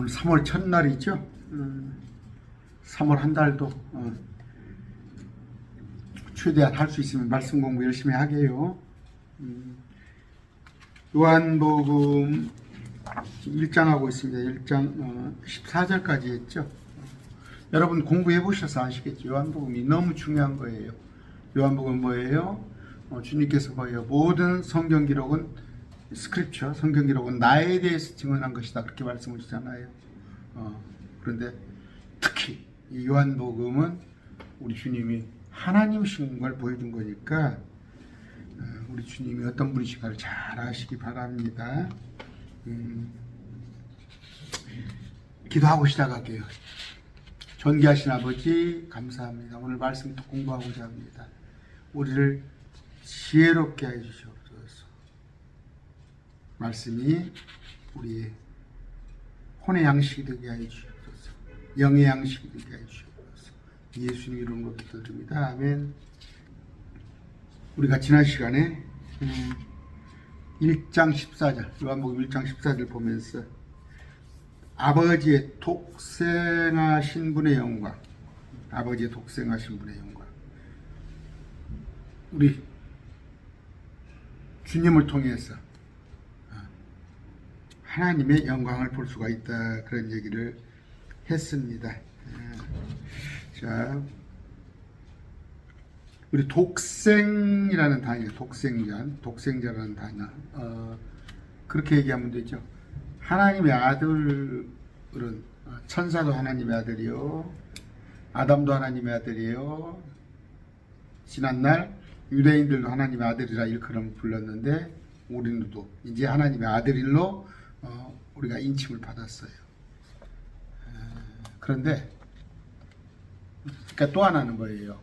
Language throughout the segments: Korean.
오늘 3월 첫날이죠. 3월 한 달도 최대한 할 수 있으면 말씀 공부 열심히 하게요. 요한복음 1장 하고 있습니다. 1장 14절까지 했죠. 여러분 공부해 보셔서 아시겠죠. 요한복음이 너무 중요한 거예요. 요한복음은 뭐예요? 주님께서 뭐예요? 모든 성경 기록은 스크립처, 성경 기록은 나에 대해서 증언한 것이다. 그렇게 말씀하시잖아요. 그런데 특히 이 요한복음은 우리 주님이 하나님이신 걸 보여준 거니까 우리 주님이 어떤 분이신가를 잘 아시기 바랍니다. 기도하고 시작할게요. 존귀하신 아버지 감사합니다. 오늘 말씀부터 공부하고자 합니다. 우리를 지혜롭게 해주시옵소서. 말씀이 우리의 혼의 양식이 되게 해주시옵소서. 영의 양식이 되게 해주시옵소서. 예수님 이름으로 기도드립니다. 아멘. 우리가 지난 시간에 1장 14절 요한복음 1장 14절 보면서 아버지의 독생하신 분의 영광, 아버지의 독생하신 분의 영광, 우리 주님을 통해서 하나님의 영광을 볼 수가 있다, 그런 얘기를 했습니다. 자, 우리 독생이라는 단어, 독생자라는 단어, 그렇게 얘기하면 되죠. 하나님의 아들은 천사도 하나님의 아들이요, 아담도 하나님의 아들이요, 지난날 유대인들도 하나님의 아들이라 일컬음 불렀는데 우리도 이제 하나님의 아들일로 우리가 인칭을 받았어요. 그런데 그러니까 또 하나는 뭐예요?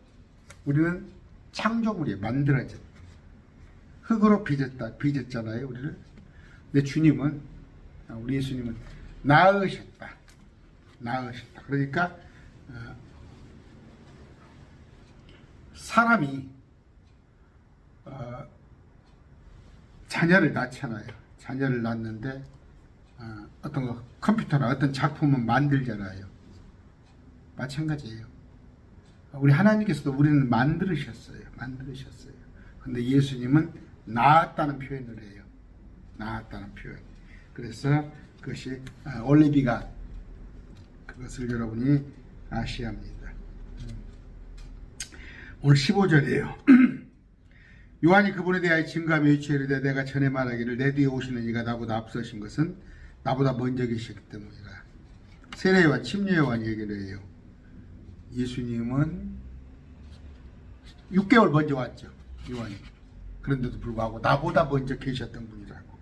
우리는 창조물이에요. 만들어진 흙으로 빚었잖아요, 우리를. 근데 주님은, 우리 예수님은 낳으셨다. 그러니까 사람이 자녀를 낳잖아요. 자녀를 낳는데 어떤 컴퓨터나 어떤 작품을 만들잖아요. 마찬가지예요. 우리 하나님께서도 우리는 만드셨어요. 근데 예수님은 낳았다는 표현을 해요. 낳았다는 표현. 그래서 그것이 올리비가 그것을 여러분이 아셔야 합니다. 오늘 15절이에요. 요한이 그분에 대하여 증거하며 유치하되 내가 전에 말하기를 내 뒤에 오시는 이가 나보다 앞서신 것은 나보다 먼저 계시기 때문이라. 세례 요한, 침례 요한 얘기를 해요. 예수님은 6개월 먼저 왔죠, 요한이. 그런데도 불구하고 나보다 먼저 계셨던 분이라고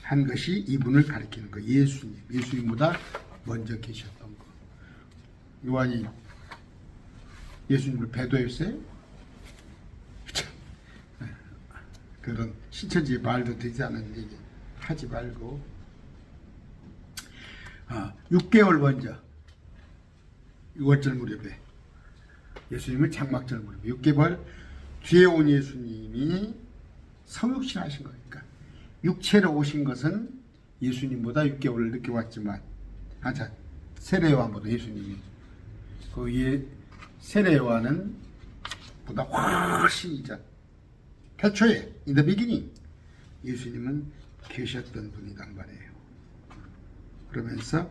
한 것이 이분을 가리키는 거. 예수님보다 먼저 계셨던 거. 요한이 예수님을 배도했어요? 그런 신천지의 말도 되지 않은 얘기 하지 말고 6개월 먼저 6월절 무렵에 예수님은 장막절 무렵에 6개월 뒤에 온 예수님이 성육신 하신 거니까 육체로 오신 것은 예수님보다 6개월을 늦게 왔지만 세례 요한보다 예수님이 세례 요한은 보다 훨씬 이전 태초에 in the beginning 예수님은 계셨던 분이란 말이에요. 그러면서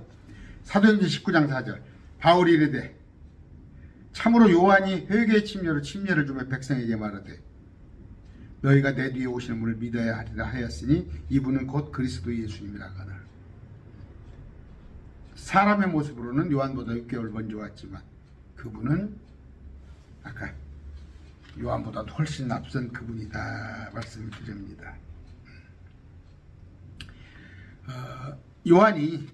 사도행전 19장 4절 바울이 이르되 참으로 요한이 회개의 침례를 주며 백성에게 말하되 너희가 내 뒤에 오시는 분을 믿어야 하리라 하였으니 이분은 곧 그리스도 예수님이라 하거늘. 사람의 모습으로는 요한보다 6개월 먼저 왔지만 그분은 아까 요한보다 훨씬 앞선 그분이다 말씀을 드립니다. 요한이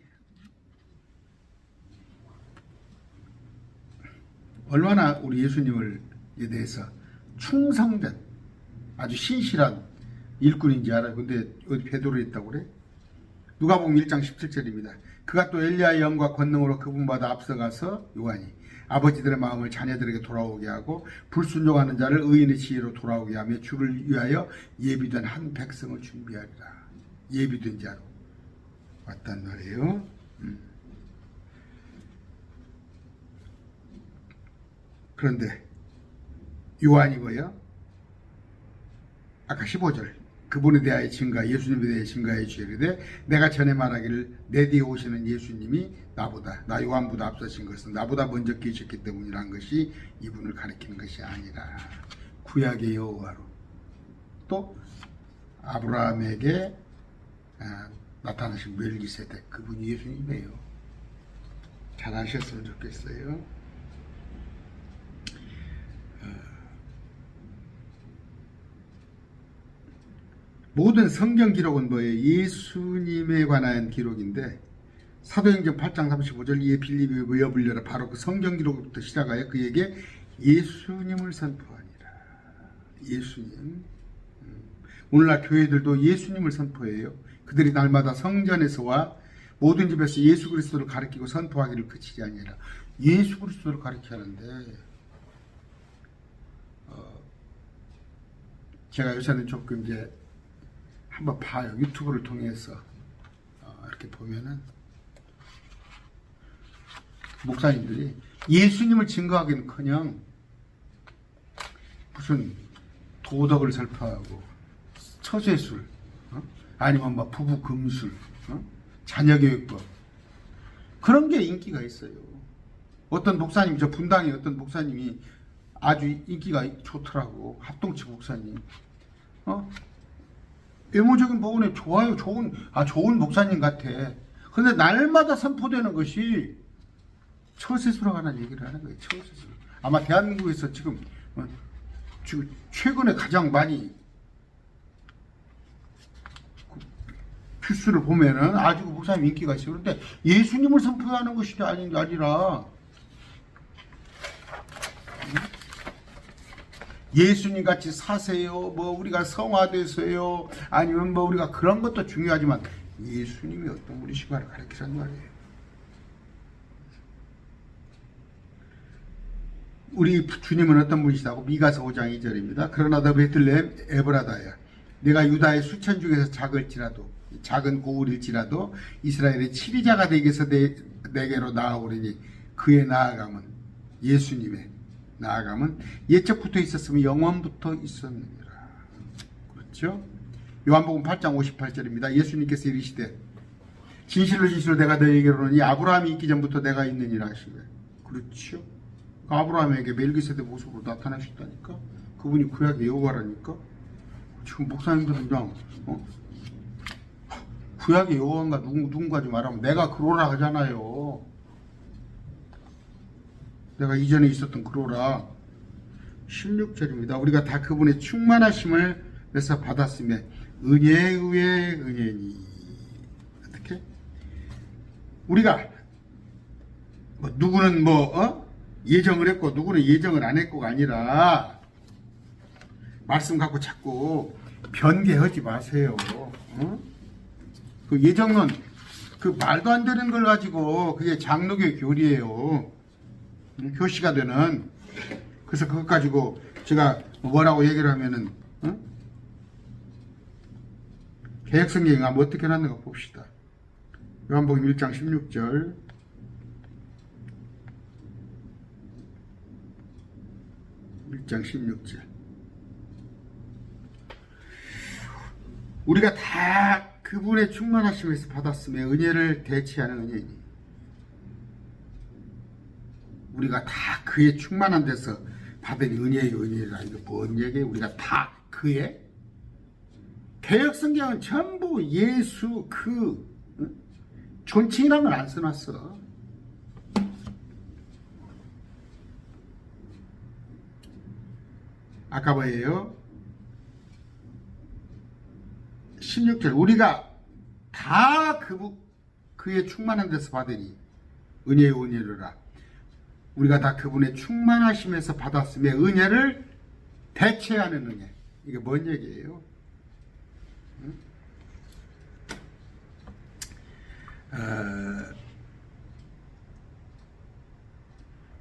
얼마나 우리 예수님을 대해서 충성된 아주 신실한 일꾼인지 알아요. 근데 어디 베드로에 있다고 그래? 누가복음 1장 17절입니다. 그가 또 엘리야의 영과 권능으로 그분보다 앞서가서 요한이 아버지들의 마음을 자녀들에게 돌아오게 하고 불순종하는 자를 의인의 지혜로 돌아오게 하며 주를 위하여 예비된 한 백성을 준비하리라. 예비된 자로. 왔단 말이에요. 그런데 요한이 뭐요? 아까 15절 그분에 대하여 증가, 예수님에 대하여 증가해 주시되 내가 전에 말하기를 내 뒤에 오시는 예수님이 나보다, 나 요한보다 앞서신 것은 나보다 먼저 계셨기 때문이란 것이 이분을 가리키는 것이 아니라 구약의 여호와로 또 아브라함에게 나타나신 멜기세덱, 그분이 예수님이에요. 잘 아셨으면 좋겠어요. 모든 성경 기록은 뭐예요? 예수님에 관한 기록인데 사도행전 8장 35절 이에 빌립이 모여 불려라, 바로 그 성경 기록부터 시작하여 그에게 예수님을 선포하니라. 예수님. 오늘날 교회들도 예수님을 선포해요. 그들이 날마다 성전에서와 모든 집에서 예수 그리스도를 가리키고 선포하기를 그치지 아니라 예수 그리스도를 가리켜야 하는데, 제가 요새는 조금 이제 한번 봐요. 유튜브를 통해서 이렇게 보면은 목사님들이 예수님을 증거하기는커녕 무슨 도덕을 설파하고 처세술, 아니면 뭐 부부 금술, 자녀교육법, 그런 게 인기가 있어요. 어떤 목사님, 저 분당에 어떤 목사님이 아주 인기가 좋더라고. 합동측 목사님. 외모적인 부분에 좋아요. 좋은 목사님 같아. 근데 날마다 선포되는 것이 처세술에 관한 얘기를 하는 거예요. 처세술. 아마 대한민국에서 지금 최근에 가장 많이 뷰수를 보면은 아주 목사님 인기가 있어요. 그런데 예수님을 선포하는 것이 아니라 예수님 같이 사세요, 뭐 우리가 성화되세요, 아니면 뭐 우리가 그런 것도 중요하지만 예수님이 어떤 우리 시간을 가르치란 말이에요. 우리 주님은 어떤 분이시다고? 미가서 5장 2절입니다. 그러나 너 베들레헴 에브라다야, 내가 유다의 수천 중에서 작은 고울일지라도 이스라엘의 치리자가 되기 위해서 내게로 나아오리니 그의 나아감은, 예수님의 나아감은 옛적부터 있었으면 영원부터 있었느니라. 그렇죠? 요한복음 8장 58절입니다. 예수님께서 이르시되 진실로 내가 너희에게로 오니 아브라함이 있기 전부터 내가 있느니라 하시되. 그렇죠? 아브라함에게 멜기세덱 모습으로 나타나셨다니까. 그분이 구약의 여호와라니까. 지금 목사님들은 그냥 구약의 여호와인가 누군가 좀 말하면 내가 그러라 하잖아요. 내가 이전에 있었던 그러라. 16절입니다. 우리가 다 그분의 충만하심을 내서 받았으며 은혜에 의해 은혜니. 어떻게? 우리가 누구는 예정을 했고 누구는 예정을 안 했고가 아니라, 말씀 갖고 자꾸 변개하지 마세요. 그 예정은 그 말도 안 되는 걸 가지고 그게 장로교의 교리예요. 교시가 되는. 그래서 그것 가지고 제가 뭐라고 얘기를 하면은 개혁성경에 한번 어떻게 해놨는가 봅시다. 요한복음 1장 16절. 우리가 다 그분의 충만하심에서 받았으며 은혜를 대체하는 은혜니. 우리가 다 그의 충만한 데서 받은 은혜의 은혜라. 이거 뭔 얘기예요? 우리가 다 그의. 개혁성경은 전부 예수 존칭이라는 걸 안 써놨어. 아까 뭐예요? 16절. 우리가 다 그의 충만한 데서 받으니 은혜의 은혜로라. 우리가 다 그분의 충만하심에서 받았으며 은혜를 대체하는 은혜. 이게 뭔 얘기예요?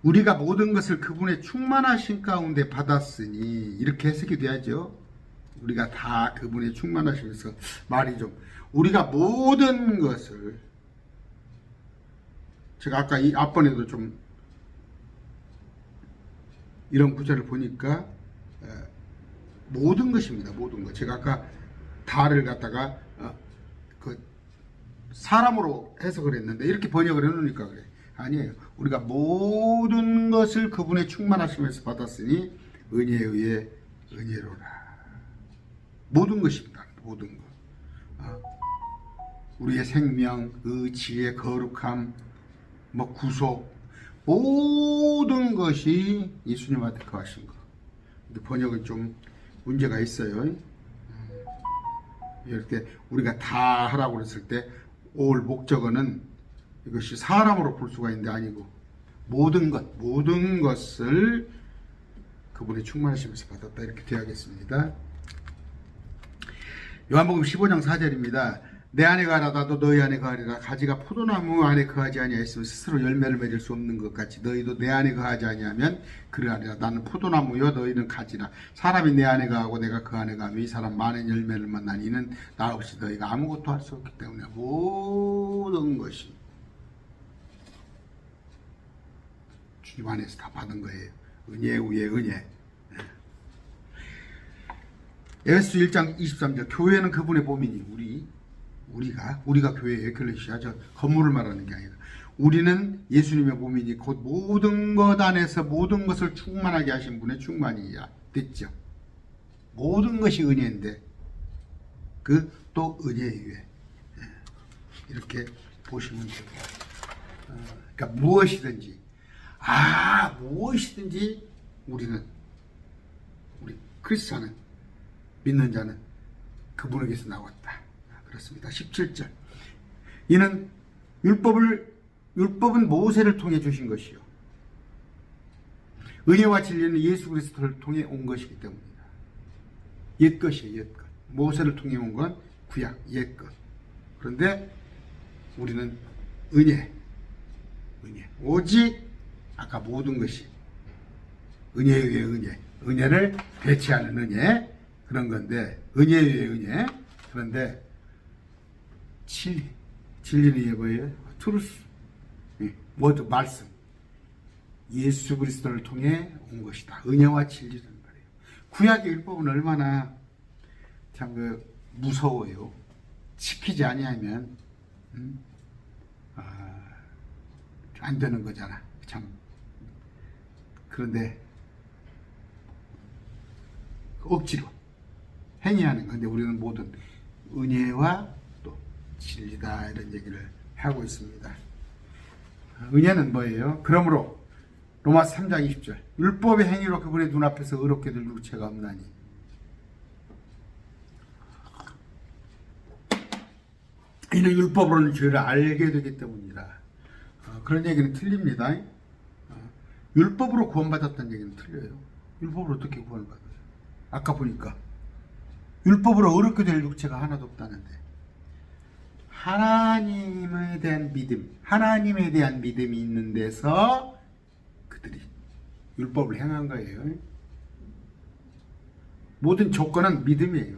우리가 모든 것을 그분의 충만하심 가운데 받았으니, 이렇게 해석이 돼야죠. 우리가 다 그분의 충만하심에서. 말이 좀 우리가 모든 것을, 제가 아까 이 앞번에도 좀 이런 구절을 보니까 모든 것입니다. 모든 것. 제가 아까 다를 갖다가 그 사람으로 해석을 했는데 이렇게 번역을 해놓으니까 그래. 아니에요. 우리가 모든 것을 그분의 충만하심에서 받았으니 은혜에 의해 은혜로라. 모든 것입니다. 모든 것. 우리의 생명, 지혜, 거룩함, 뭐 구속, 모든 것이 예수님한테 거하신 것. 근데 번역은 좀 문제가 있어요. 이렇게 우리가 다 하라고 그랬을 때 올 목적어는 이것이 사람으로 볼 수가 있는데 아니고 모든 것을 그분의 충만하심에서 받았다 이렇게 되어야겠습니다. 요한복음 15장 4절입니다. 내 안에 거하라 나도 너희 안에 거하리라. 가지가 포도나무 안에 거하지 아니하였으면 스스로 열매를 맺을 수 없는 것 같이 너희도 내 안에 거하지 아니하면 그러하리라. 나는 포도나무요 너희는 가지라. 사람이 내 안에 거하고 내가 그 안에 거하면 이 사람 많은 열매를 만나니 이는 나 없이 너희가 아무것도 할 수 없기 때문에 모든 것이 주님 안에서 다 받은 거예요. 은혜 위에 은혜. 에베소 1장 23절 교회는 그분의 몸이니 우리가 교회의 에클레시아, 저 건물을 말하는 게 아니라 우리는 예수님의 몸이니 곧 모든 것 안에서 모든 것을 충만하게 하신 분의 충만이야 됐죠. 모든 것이 은혜인데 그 또 은혜 위에 이렇게 보시면 돼요. 그러니까 무엇이든지 우리 크리스찬은 믿는 자는 그분에게서 나왔다. 그렇습니다. 17절. 이는 율법은 모세를 통해 주신 것이요. 은혜와 진리는 예수 그리스도를 통해 온 것이기 때문이다. 옛 것이에요. 옛 것. 모세를 통해 온 건 구약, 옛 것. 그런데 우리는 은혜. 오직 아까 모든 것이 은혜에 의해 은혜. 은혜를 배치하는 은혜. 그런 건데 은혜에 의해 은혜. 그런데 진리는 뭐예요? 트루스. 모두 말씀. 예수 그리스도를 통해 온 것이다. 은혜와 진리라는 말이에요. 구약의 율법은 얼마나 참 무서워요. 지키지 아니하면 안 되는 거잖아. 참. 그런데 억지로 행위하는 건데 우리는 모든 은혜와 또 진리다 이런 얘기를 하고 있습니다. 은혜는 뭐예요? 그러므로 로마서 3장 20절 율법의 행위로 그분의 눈앞에서 의롭게 될 육체가 없나니 이는 율법으로는 죄를 알게 되기 때문이라. 그런 얘기는 틀립니다. 율법으로 구원받았다는 얘기는 틀려요. 율법으로 어떻게 구원받아요? 아까 보니까 율법으로 의롭게 될 육체가 하나도 없다는데 하나님에 대한 믿음이 있는 데서 그들이 율법을 행한 거예요. 모든 조건은 믿음이에요.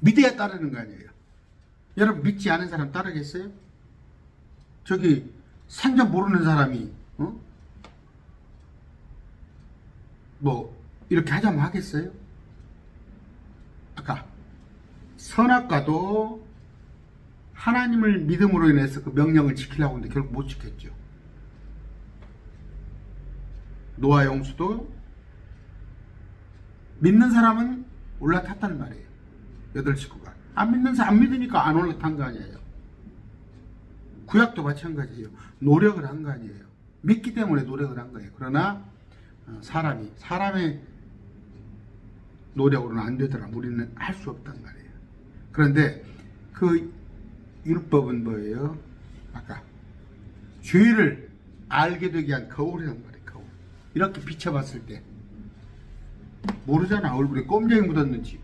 믿어야 따르는 거 아니에요. 여러분 믿지 않은 사람 따르겠어요? 저기 생전 모르는 사람이 뭐 이렇게 하자면 하겠어요? 아까 선악과도 하나님을 믿음으로 인해서 그 명령을 지키려고 했는데 결국 못 지켰죠. 노아 홍수도 믿는 사람은 올라탔다는 말이에요. 8식구가 안 믿으니까 안 올라탄 거 아니에요. 구약도 마찬가지예요. 노력을 한 거 아니에요. 믿기 때문에 노력을 한 거예요. 그러나 사람의 노력으로는 안 되더라. 우리는 할 수 없단 말이에요. 그런데 그 율법은 뭐예요? 아까 죄를 알게 되게 한 거울이란 말이에요. 거울. 이렇게 비춰봤을 때 모르잖아. 얼굴에 껌정이 묻었는지.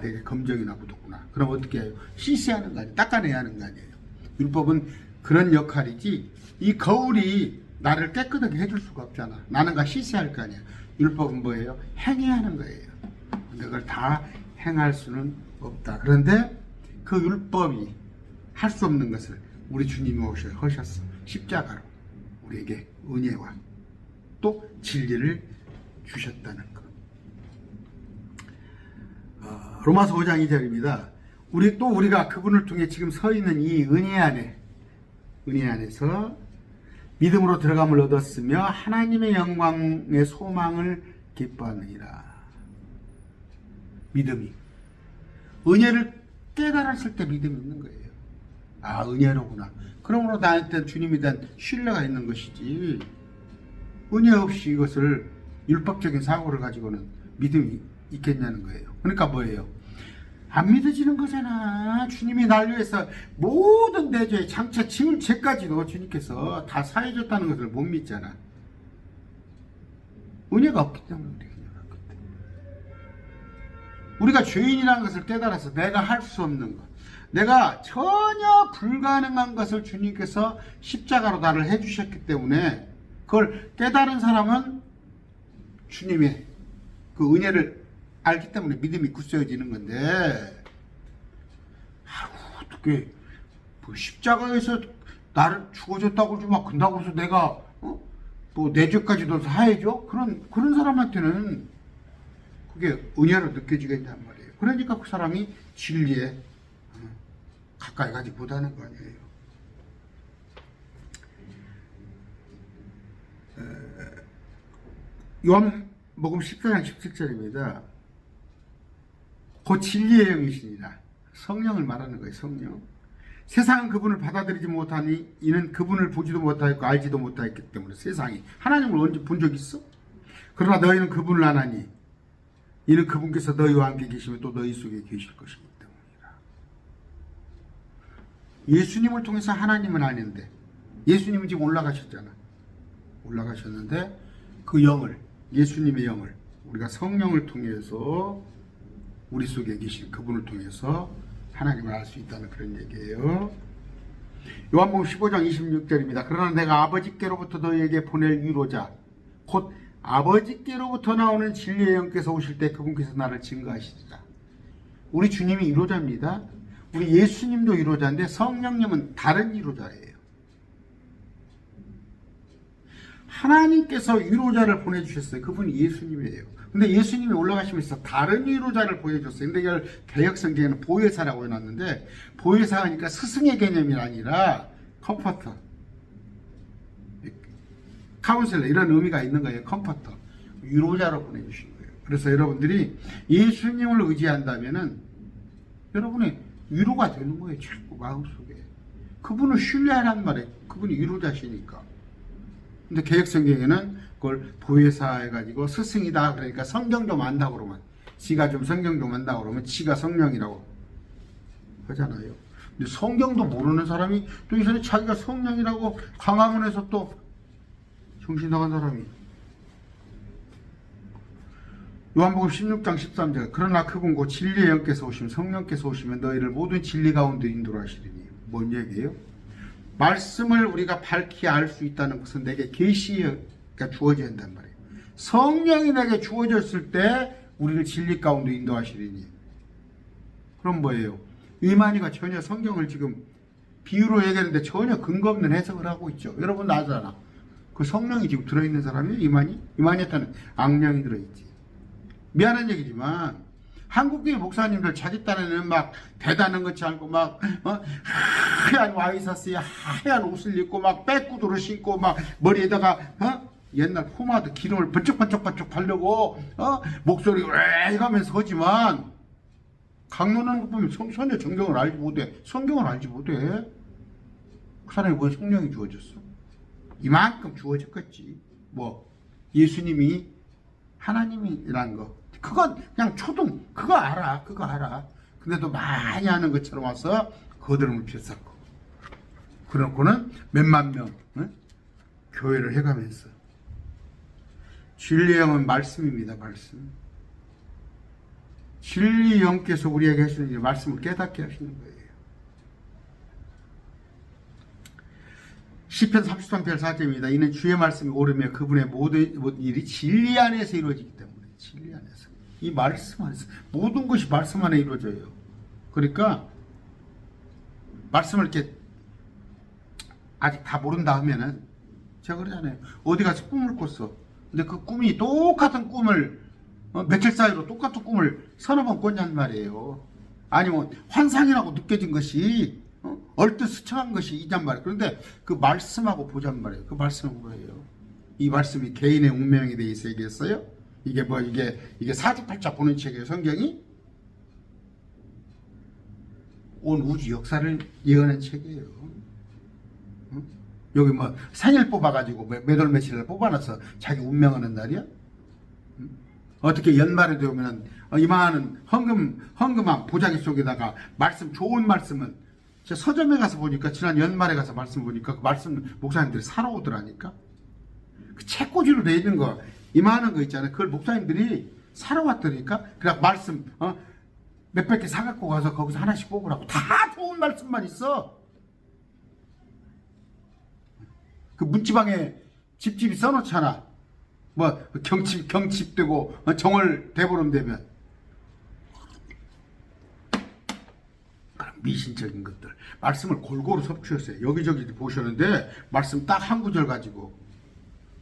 내게 검정이나 묻었구나. 그럼 어떻게 해요? 씻어야 하는 거 아니에요? 닦아내야 하는 거 아니에요? 율법은 그런 역할이지 이 거울이 나를 깨끗하게 해줄 수가 없잖아. 나는 가 씻어야 할 거 아니에요. 율법은 뭐예요? 행해야 하는 거예요. 근데 그걸 다 행할 수는 없다. 그런데 그 율법이 할 수 없는 것을 우리 주님이 하셨어. 십자가로 우리에게 은혜와 또 진리를 주셨다는 것. 로마서 5장 2절입니다. 우리가 그분을 통해 지금 서 있는 이 은혜 안에서 믿음으로 들어감을 얻었으며 하나님의 영광의 소망을 기뻐하느니라. 믿음이. 은혜를 깨달았을 때 믿음이 있는 거예요. 아, 은혜로구나. 그러므로 나한테 주님에 대한 신뢰가 있는 것이지. 은혜 없이 이것을 율법적인 사고를 가지고는 믿음이 있겠냐는 거예요. 그러니까 뭐예요? 안 믿어지는 거잖아. 주님이 날 위해서 모든 내 죄, 장차 지을 죄까지도 주님께서 다 사해줬다는 것을 못 믿잖아. 은혜가 없기 때문에 우리가 죄인이라는 것을 깨달아서 내가 할 수 없는 것, 내가 전혀 불가능한 것을 주님께서 십자가로 나를 해주셨기 때문에 그걸 깨달은 사람은 주님의 그 은혜를 알기 때문에 믿음이 굳세어지는 건데, 어떻게 뭐 십자가에서 나를 죽어줬다고 막 근다고 해서 내가 뭐 내 죄까지도 사해줘? 그런 사람한테는 그게 은혜로 느껴지겠단 말이에요. 그러니까 그 사람이 진리에 가까이 가지 못하는 거 아니에요. 요한복음 14장 17절입니다. 곧 진리의 영이시니라. 성령을 말하는 거예요. 성령. 세상은 그분을 받아들이지 못하니 이는 그분을 보지도 못하였고 알지도 못하였기 때문에. 세상이 하나님을 언제 본 적 있어? 그러나 너희는 그분을 아나니 이는 그분께서 너희와 함께 계시면 또 너희 속에 계실 것이기 때문이라. 예수님을 통해서 하나님은 아는데, 예수님은 지금 올라가셨잖아. 올라가셨는데 그 영을, 예수님의 영을 우리가 성령을 통해서 우리 속에 계신 그분을 통해서 하나님을 알 수 있다는 그런 얘기예요. 요한복음 15장 26절입니다. 그러나 내가 아버지께로부터 너희에게 보낼 위로자 곧 아버지께로부터 나오는 진리의 영께서 오실 때 그분께서 나를 증거하시리라. 우리 주님이 위로자입니다. 우리 예수님도 위로자인데 성령님은 다른 위로자예요. 하나님께서 위로자를 보내주셨어요. 그분이 예수님이에요. 근데 예수님이 올라가시면서 다른 위로자를 보여줬어요. 근데 이걸 개역성경에는 보혜사라고 해놨는데, 보혜사하니까 스승의 개념이 아니라 컴포터, 카운셀러 이런 의미가 있는 거예요. 컴포터, 위로자로 보내주신 거예요. 그래서 여러분들이 예수님을 의지한다면은 여러분의 위로가 되는 거예요. 자꾸 마음속에. 그분을 신뢰하란 말이에요. 그분이 위로자시니까. 근데 개역성경에는 그걸 보혜사 해가지고 스승이다 그러니까 성경 좀 안다고 그러면, 지가 좀 성경 좀 안다고 그러면 지가 성령이라고 하잖아요. 근데 성경도 모르는 사람이 또 이 사람이 자기가 성령이라고 강화문에서 또 정신 나간 사람이. 요한복음 16장 13절 그러나 그분 곧 진리의 영께서 오시면 성령께서 오시면 너희를 모든 진리 가운데 인도로 하시리니. 뭔 얘기예요? 말씀을 우리가 밝히 알 수 있다는 것은 내게 계시가 주어져야 한단 말이에요. 성령이 내게 주어졌을 때 우리를 진리 가운데 인도하시리니. 그럼 뭐예요? 이만희가 전혀 성경을 지금 비유로 얘기하는데 전혀 근거 없는 해석을 하고 있죠. 여러분 아잖아. 그 성령이 지금 들어있는 사람이 이만희한테는 악령이 들어있지. 미안한 얘기지만 한국교회 목사님들 자기 딴에는 막 대단한 것지 않고 막 하얀 와이셔츠에 하얀 옷을 입고 막 빼꾸드를 신고 막 머리에다가 옛날 포마드 기름을 번쩍번쩍 바르고 목소리 왜 이러면서 하지만 강론하는 거 보면 전혀 정경을 알지 못해. 성경을 알지 못해. 그 사람이 뭐 성령이 주어졌어? 이만큼 주어졌겠지. 뭐 예수님이 하나님이란 거 그건 그냥 초등 그거 알아. 근데도 많이 하는 것처럼 와서 거드름을 폈었고 그렇고는 몇만 명 교회를 해가면서. 진리의 영은 말씀입니다. 말씀. 진리의 영께서 우리에게 하시는 일, 말씀을 깨닫게 하시는 거예요. 시편 33편 4절입니다. 이는 주의 말씀이 옳으며 그분의 모든 일이 진리 안에서 이루어지기 때문에. 진리 안에서. 이 말씀 안에서 모든 것이 말씀 안에 이루어져요. 그러니까 말씀을 이렇게 아직 다 모른다 하면은 제가 그러잖아요. 어디 가서 꿈을 꿨어. 근데 그 꿈이 똑같은 꿈을 며칠 사이로 똑같은 꿈을 서너 번 꿨냔 말이에요. 아니면 환상이라고 느껴진 것이 얼뜻 스쳐간 것이 이냔 말이에요. 그런데 그 말씀하고 보잔 말이에요. 그 말씀은 뭐예요? 이 말씀이 개인의 운명에 대해서 얘기했어요? 이게 뭐 이게 사주팔자 보는 책이에요, 성경이? 온 우주 역사를 예언한 책이에요. 여기 뭐 생일 뽑아가지고 몇 월 며칠을 뽑아놔서 자기 운명하는 날이야? 어떻게 연말에 되면 이만한 헌금한 보자기 속에다가 말씀, 좋은 말씀은 제가 서점에 가서 보니까 지난 연말에 가서 말씀 보니까 그 말씀 목사님들이 사러 오더라니까. 그 책꽂이로 돼 있는 거 이만한 거 있잖아요. 그걸 목사님들이 사러 왔더니까 그냥 말씀 몇백 개 사갖고 가서 거기서 하나씩 뽑으라고. 다 좋은 말씀만 있어. 그 문지방에 집집이 써놓잖아. 뭐 경칩되고 정월 대보름 되면 미신적인 것들 말씀을 골고루 섭취했어요. 여기저기 보셨는데 말씀 딱 한 구절 가지고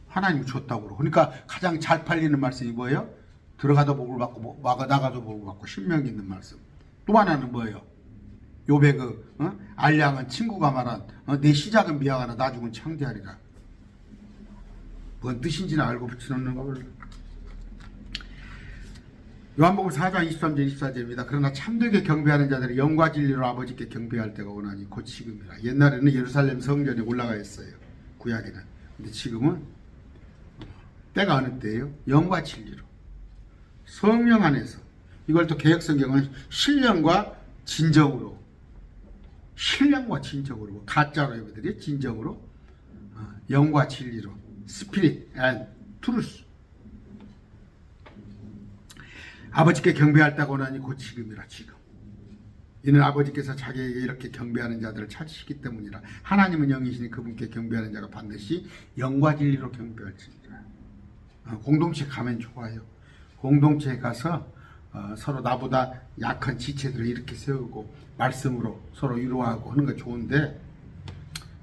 하나님 줬다고 그러고. 그러니까 가장 잘 팔리는 말씀이 뭐예요? 들어가도 복을 받고 나가도 복을 받고 신명기 있는 말씀. 또 하나는 뭐예요? 욥의 알량은 친구가 말한 내 시작은 미약하나 나중은 창대하리라. 뭔 뜻인지는 알고 붙여놓는가 몰라. 요한복음 4장 23절 24절입니다. 그러나 참되게 경배하는 자들이 영과 진리로 아버지께 경배할 때가 오나니 곧 지금이라. 옛날에는 예루살렘 성전에 올라가 있어요, 구약에는. 근데 지금은 때가 어느 때예요? 영과 진리로, 성령 안에서. 이걸 또 개혁성경은 신령과 진정으로, 신령과 진정으로, 가짜로 해보더니 진정으로, 영과 진리로, 스피릿 앤 트루스. 아버지께 경배할 때가 오나니 곧 지금이라. 지금 이는 아버지께서 자기에게 이렇게 경배하는 자들을 찾으시기 때문이라. 하나님은 영이시니 그분께 경배하는 자가 반드시 영과 진리로 경배할지니라. 공동체 가면 좋아요. 공동체에 가서 서로 나보다 약한 지체들을 이렇게 세우고 말씀으로 서로 위로하고 하는 거 좋은데,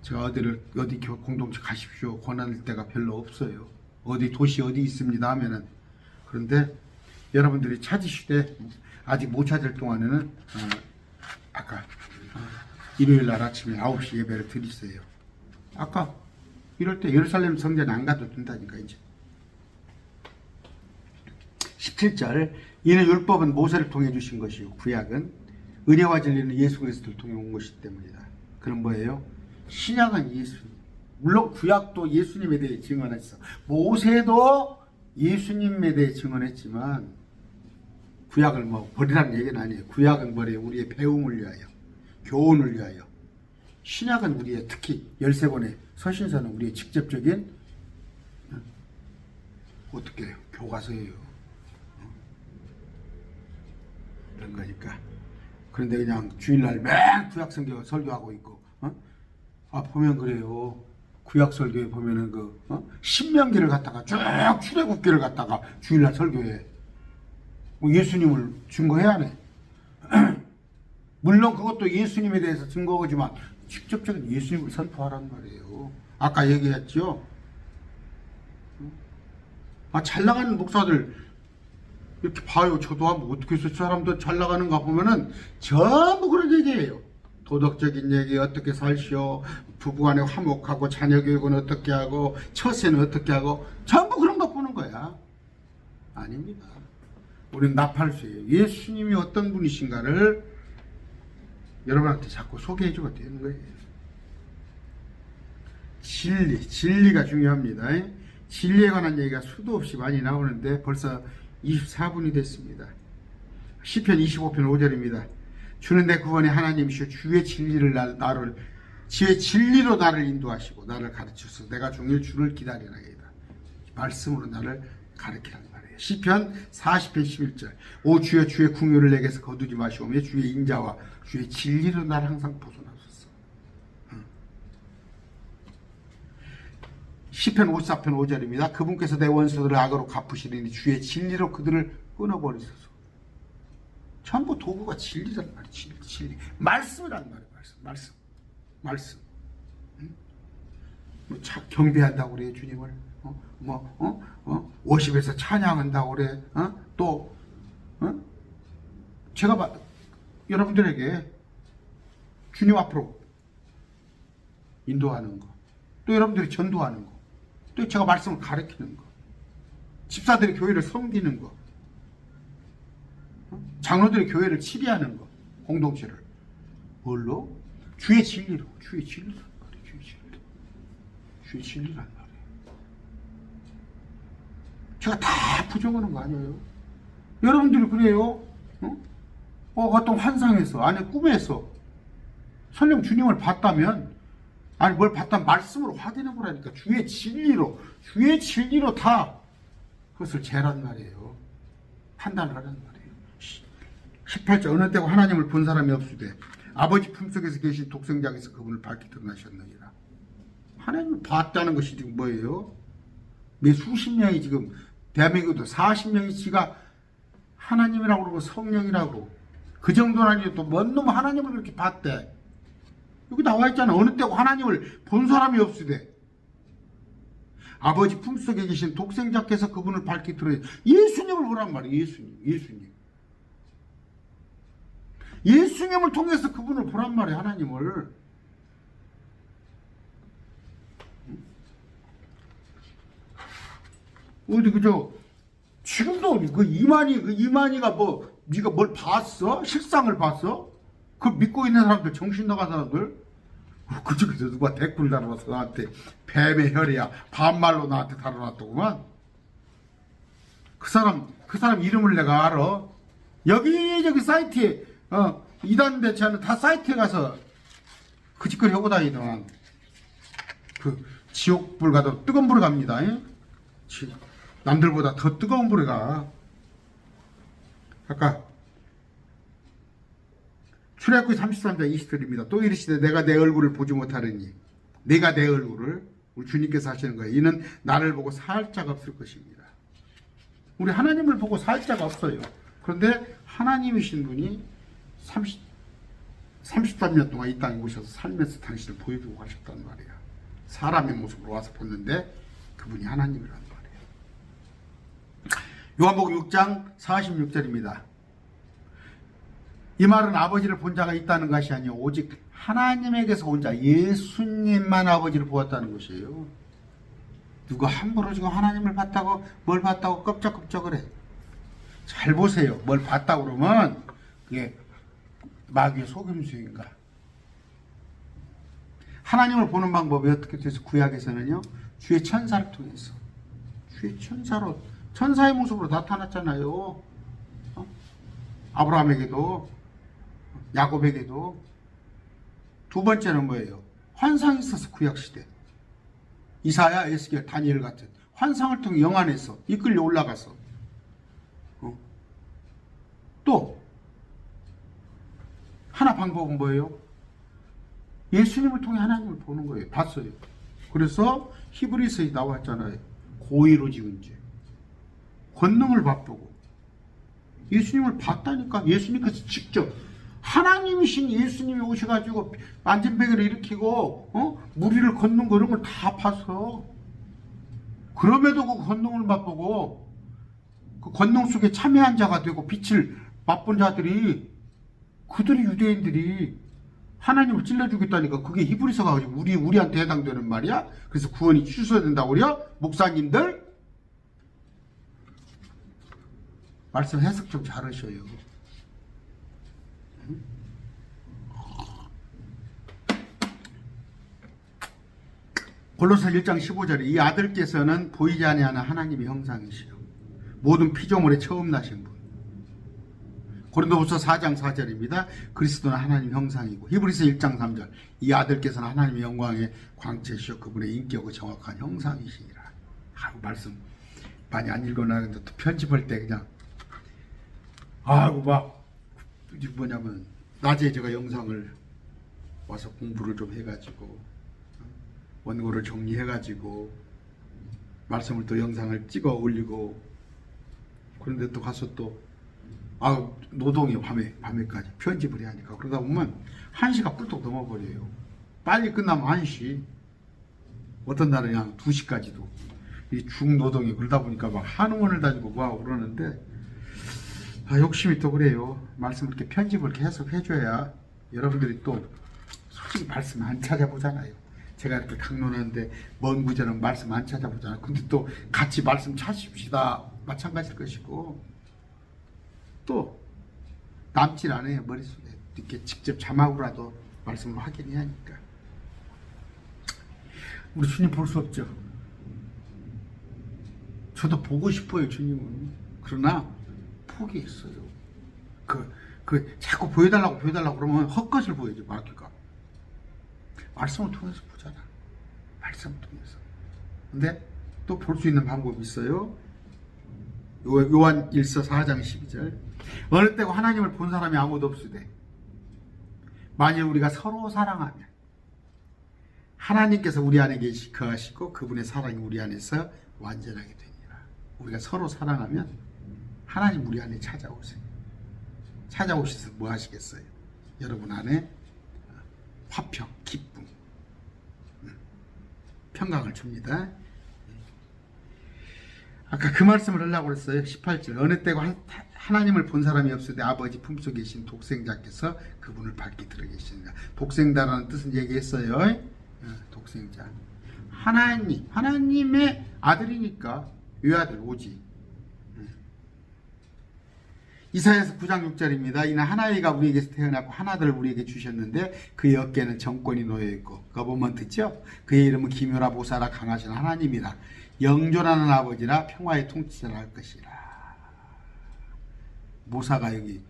제가 어디 공동체 가십시오 권할 데가 별로 없어요. 어디 도시 어디 있습니다 하면은. 그런데 여러분들이 찾으시되 아직 못 찾을 동안에는 아까 일요일 날 아침에 9시 예배를 드리세요. 아까 이럴 때 예루살렘 성전에 안 가도 된다니까. 이제 17절 이는 율법은 모세를 통해 주신 것이요 구약은 은혜와 진리는 예수 그리스도를 통해 온 것이기 때문이다. 그럼 뭐예요? 신약은 예수님. 물론 구약도 예수님에 대해 증언했어. 모세도 예수님에 대해 증언했지만 구약을 뭐 버리라는 얘기는 아니에요. 구약은 버려 우리의 배움을 위하여, 교훈을 위하여. 신약은 우리의, 특히 13권의 서신서는 우리의 직접적인 어떻게 해요? 교과서예요. 그런 거니까. 그런데 그냥 주일날 맨 구약 성경 설교하고 있고, 보면 그래요. 구약 설교에 보면은 신명기를 갖다가 쭉 출애굽기를 갖다가 주일날 설교해. 뭐 예수님을 증거해야 하네. 물론 그것도 예수님에 대해서 증거하지만 직접적인 예수님을 선포하란 말이에요. 아까 얘기했죠. 잘 나가는 목사들 이렇게 봐요. 저도 한번 어떻게 해서 사람들 잘 나가는가 보면은 전부 그런 얘기예요. 도덕적인 얘기, 어떻게 살시오, 부부간에 화목하고 자녀교육은 어떻게 하고 처세는 어떻게 하고, 전부 그런 거 보는 거야. 아닙니다. 우리는 나팔수예요. 예수님이 어떤 분이신가를 여러분한테 자꾸 소개해주고 되는 거예요. 진리가 중요합니다. 진리에 관한 얘기가 수도 없이 많이 나오는데 벌써 24분이 됐습니다. 시편 25편 5절입니다. 주는 내 구원의 하나님이시오 주의 진리로 나를 인도하시고 나를 가르치소서. 내가 종일 주를 기다리나이다. 말씀으로 나를 가르치라는 말이에요. 시편 40편 11절 오 주여 주의 궁유를 내게서 거두지 마시오며 주의 인자와 주의 진리로 나를 항상 보존하소서. 시편 54편 5절입니다. 그분께서 내 원수들을 악으로 갚으시리니 주의 진리로 그들을 끊어버리소서. 전부 도구가 진리란 말이야. 진리. 말씀이란 말이야. 말씀. 응? 뭐 경배한다고 그래 주님을. 워십에서 찬양한다고 그래. 또 제가 여러분들에게 주님 앞으로 인도하는 거, 또 여러분들이 전도하는 거, 또 제가 말씀을 가르치는 거, 집사들이 교회를 섬기는 거, 장로들이 교회를 치리하는 거, 공동체를 뭘로? 주의 진리란 말이에요. 주의 진리란 말이에요. 제가 다 부정하는 거 아니에요? 여러분들이 그래요? 어떤 환상에서, 아니 꿈에서 설령 주님을 봤다면, 아니 뭘 봤다면 말씀으로 확인해 보라니까. 주의 진리로 다 그것을 재란 말이에요. 판단을 하란 말이에요. 18절 어느 때고 하나님을 본 사람이 없으되 아버지 품속에서 계신 독생자께서 그분을 밝히 드러나셨느니라. 하나님을 봤다는 것이 지금 뭐예요? 몇 수십 명이 지금 대한민국도 40명이 지가 하나님이라고 그러고 성령이라고, 그 정도는 아니고 또 뭔 놈 하나님을 그렇게 봤대. 여기 나와 있잖아. 어느 때고 하나님을 본 사람이 없으되 아버지 품속에 계신 독생자께서 그분을 밝히 드러내. 예수님을 보란 말이에요. 예수님을 통해서 그분을 보란 말이에요. 하나님을. 어디 그저 지금도 그 이만희가 뭐 네가 뭘 봤어? 실상을 봤어? 그걸 믿고 있는 사람들, 정신 나간 사람들. 그중에서 누가 댓글 달아서 나한테 뱀의 혈이야 반말로 나한테 달아놨더구만. 그 사람 이름을 내가 알아. 여기저기 사이트에 이단 대체하는 다 사이트에 가서 그 짓거리 하고 다니더만. 그 지옥불 가도 뜨거운 불에 갑니다. 남들보다 더 뜨거운 불에 가. 아까 출애굽기 33장 20절입니다. 또 이르시되 내가 내 얼굴을 보지 못하리니, 내가 내 얼굴을, 우리 주님께서 하시는 거예요. 이는 나를 보고 살 자가 없을 것입니다. 우리 하나님을 보고 살 자가 없어요. 그런데 하나님이신 분이 33년 동안 이 땅에 오셔서 살면서 당신을 보여주고 가셨단 말이에요. 사람의 모습으로 와서 봤는데 그분이 하나님이란 말이에요. 요한복음 6장 46절입니다. 이 말은 아버지를 본 자가 있다는 것이 아니요 오직 하나님에게서 온 자 예수님만 아버지를 보았다는 것이에요. 누가 함부로 지금 하나님을 봤다고, 뭘 봤다고 껍적껍적을 해. 잘 보세요. 뭘 봤다고 그러면 그게 마귀의 속임수인가. 하나님을 보는 방법이 어떻게 돼서 구약에서는요, 주의 천사를 통해서, 주의 천사로, 천사의 모습으로 나타났잖아요. 아브라함에게도, 야곱에게도. 두 번째는 뭐예요? 환상이 있어서 구약시대. 이사야, 에스겔, 다니엘 같은 환상을 통해 영안에서 이끌려 올라가서. 또 하나 방법은 뭐예요? 예수님을 통해 하나님을 보는 거예요. 봤어요. 그래서 히브리서에 나왔잖아요. 고의로 지은 죄. 권능을 맛보고. 예수님을 봤다니까. 예수님께서 직접 하나님이신 예수님이 오셔가지고 안전병을 일으키고 무리를 걷는 거 이런 걸 다 봤어. 그럼에도 그 권능을 맛보고 그 권능 속에 참여한 자가 되고 빛을 맛본 자들이, 그들이 유대인들이 하나님을 찔러주겠다니까. 그게 히브리서가 우리한테 해당되는 말이야. 그래서 구원이 취소된다고 그래요. 목사님들 말씀 해석 좀 잘하셔요. 골로새 1장 15절에 이 아들께서는 보이지 아니하는 하나님의 형상이시요 모든 피조물의 처음 나신 분. 고린도후서 4장 4절입니다. 그리스도는 하나님 형상이고, 히브리서 1장 3절 이 아들께서는 하나님의 영광의 광채시요 그분의 인격의 정확한 형상이시니라. 말씀 많이 안 읽어놨는데 또 편집할 때 그냥 뭐냐면 낮에 제가 영상을 와서 공부를 좀 해가지고 원고를 정리해가지고 말씀을 또 영상을 찍어 올리고, 그런데 또 가서 또 아, 노동이 밤에까지 편집을 해야 하니까. 그러다 보면 1시가 꿀떡 넘어버려요. 빨리 끝나면 1시. 어떤 날은 그냥 2시까지도. 이 중노동이 그러다 보니까 막 한의원을 다니고 뭐하고 그러는데, 욕심이 또 그래요. 말씀을 이렇게 편집을 계속 해줘야 여러분들이 또 솔직히 말씀 안 찾아보잖아요. 제가 이렇게 강론하는데 먼 구절은 말씀 안 찾아보잖아요. 근데 또 같이 말씀 찾읍시다. 마찬가지일 것이고, 또 남질 않아요. 머릿속에 이렇게 직접 자막으로라도 말씀을 확인해야 하니까. 우리 주님 볼 수 없죠. 저도 보고 싶어요, 주님은. 그러나 포기했어요. 자꾸 보여달라고 그러면 헛것을 보여줘, 마귀가. 말씀을 통해서 보잖아. 말씀을 통해서. 근데 또 볼 수 있는 방법이 있어요. 요한 1서 4장 12절. 어느 때고 하나님을 본 사람이 아무도 없으되 만일 우리가 서로 사랑하면 하나님께서 우리 안에 거하시고 그분의 사랑이 우리 안에서 완전하게 됩니다. 우리가 서로 사랑하면 하나님 우리 안에 찾아오세요. 찾아오셔서 뭐 하시겠어요? 여러분 안에 화평, 기쁨, 평강을 줍니다. 아까 그 말씀을 하려고 그랬어요. 18절. 어느 때고 하나님을 본 사람이 없으되 아버지 품속에 계신 독생자께서 그분을 밝히 들어계시니라. 독생자라는 뜻은 얘기했어요. 독생자. 하나님의 아들이니까 외아들 오직. 이사야서 9장 6절입니다. 이는 하나이가 우리에게서 태어나고 하나들을 우리에게 주셨는데 그의 어깨에는 정권이 놓여있고 그거 보면 듣죠? 그의 이름은 기묘라 보사라 강하신 하나님이라 영존하는 아버지라 평화의 통치자라 할 것이라. 모사가 여기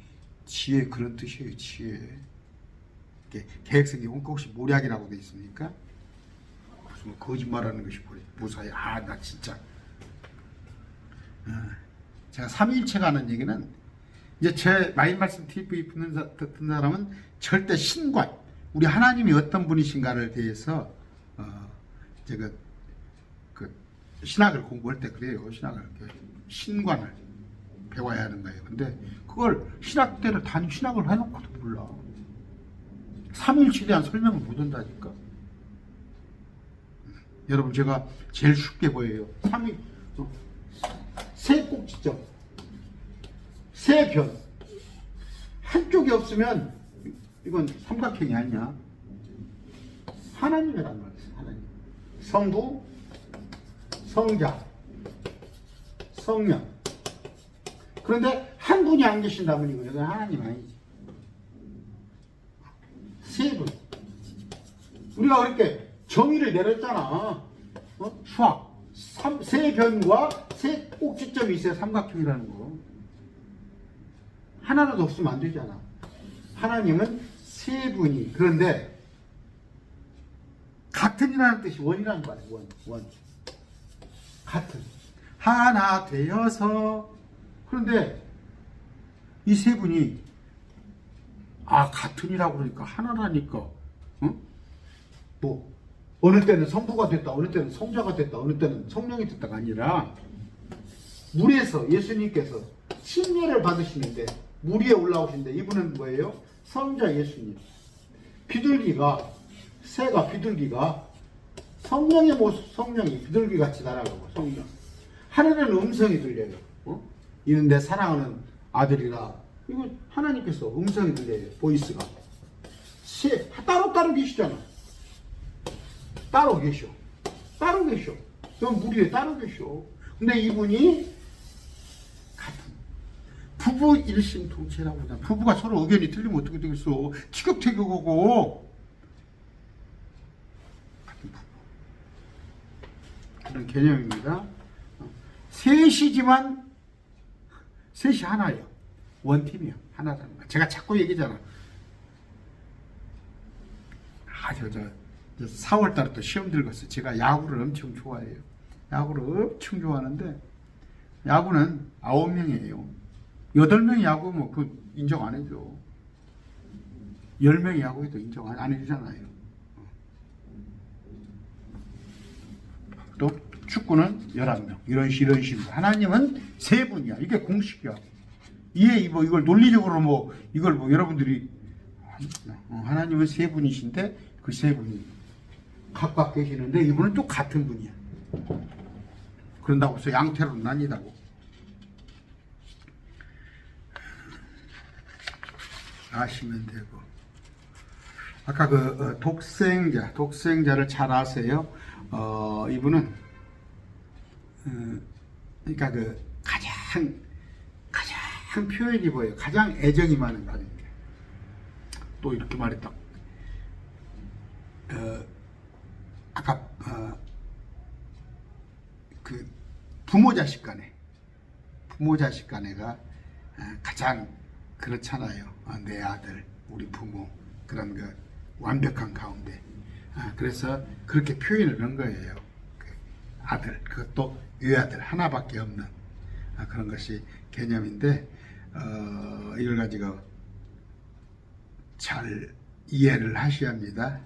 지혜 그런 뜻이에요. 지혜. 계획성이 혹시 모략이라고 되어 있습니까? 무슨 거짓말하는 것이 모사야. 나 진짜. 제가 삼위일체가 하는 얘기는 이제 제 마인 말씀 TV 듣는 사람은 절대 신관, 우리 하나님이 어떤 분이신가를 대해서 제가 그 신학을 공부할 때 그래요. 신관을 배워야 하는 거예요. 근데 그걸 신학대를 신학을 해놓고도 몰라. 삼위일체에 대한 설명을 못 한다니까. 여러분 제가 제일 쉽게 보여요. 세 꼭지점, 세 변. 한쪽이 없으면 이건 삼각형이 아니야. 하나님이란 말이에요. 하나님. 성부, 성자, 성령. 그런데 한 분이 안 계신다면 이건 하나님 아니지. 세 분. 우리가 그렇게 정의를 내렸잖아. 수학. 세 변과 세 꼭지점이 있어야 삼각형이라는 거. 하나라도 없으면 안 되잖아. 하나님은 세 분이. 그런데 같은이라는 뜻이 원이라는 거 아니에요. 원. 같은. 하나 되어서. 그런데 이 세 분이 같은이라고 그러니까 하나라니까. 뭐 어느 때는 성부가 됐다, 어느 때는 성자가 됐다, 어느 때는 성령이 됐다가 아니라 물에서 예수님께서 침례를 받으시는데 물 위에 올라오시는데 이분은 뭐예요? 성자 예수님. 새가 비둘기가 성령의 모습, 성령이 비둘기같이 날아가고 성령. 하늘에는 음성이 들려요. 이는 내 사랑하는 아들이라. 이거 하나님께서 음성이 들려요. 보이스가. 따로 계시잖아. 따로 계셔. 그럼 물 위에 따로 계셔. 근데 이분이 같은 부부 일심동체라고 하잖아. 부부가 서로 의견이 틀리면 어떻게 되겠어? 티격태격하고 같은 부부. 그런 개념입니다. 셋이지만 셋이 하나예요. 원팀이요. 하나라는 거. 제가 자꾸 얘기잖아. 4월달에 또 시험 들었어요. 제가 야구를 엄청 좋아해요. 야구를 엄청 좋아하는데 야구는 9명이에요. 8명이 야구면 그 인정 안 해줘. 10명이 야구해도 인정 안 해주잖아요. 또 축구는 11명. 이런 식으로. 하나님은 세 분이야. 이게 공식이야. 뭐 이걸 논리적으로 뭐 이걸 뭐 여러분들이 하나님은 세 분이신데 그 세 분이 각각 계시는데 이분은 또 같은 분이야. 그런다고 해서 양태로는 아니다고. 아시면 되고. 아까 그 독생자를 잘 아세요. 이분은 그러니까 그 가장 표현이 뭐예요? 가장 애정이 많은 가정이에요. 또 이렇게 말했다. 아까 그 부모 자식 간에가 가장 그렇잖아요. 내 아들, 우리 부모 그런 그 완벽한 가운데. 그래서 그렇게 표현을 한 거예요. 그 아들, 그것도 외아들 하나밖에 없는 그런 것이 개념인데 이걸 가지고 잘 이해를 하셔야 합니다.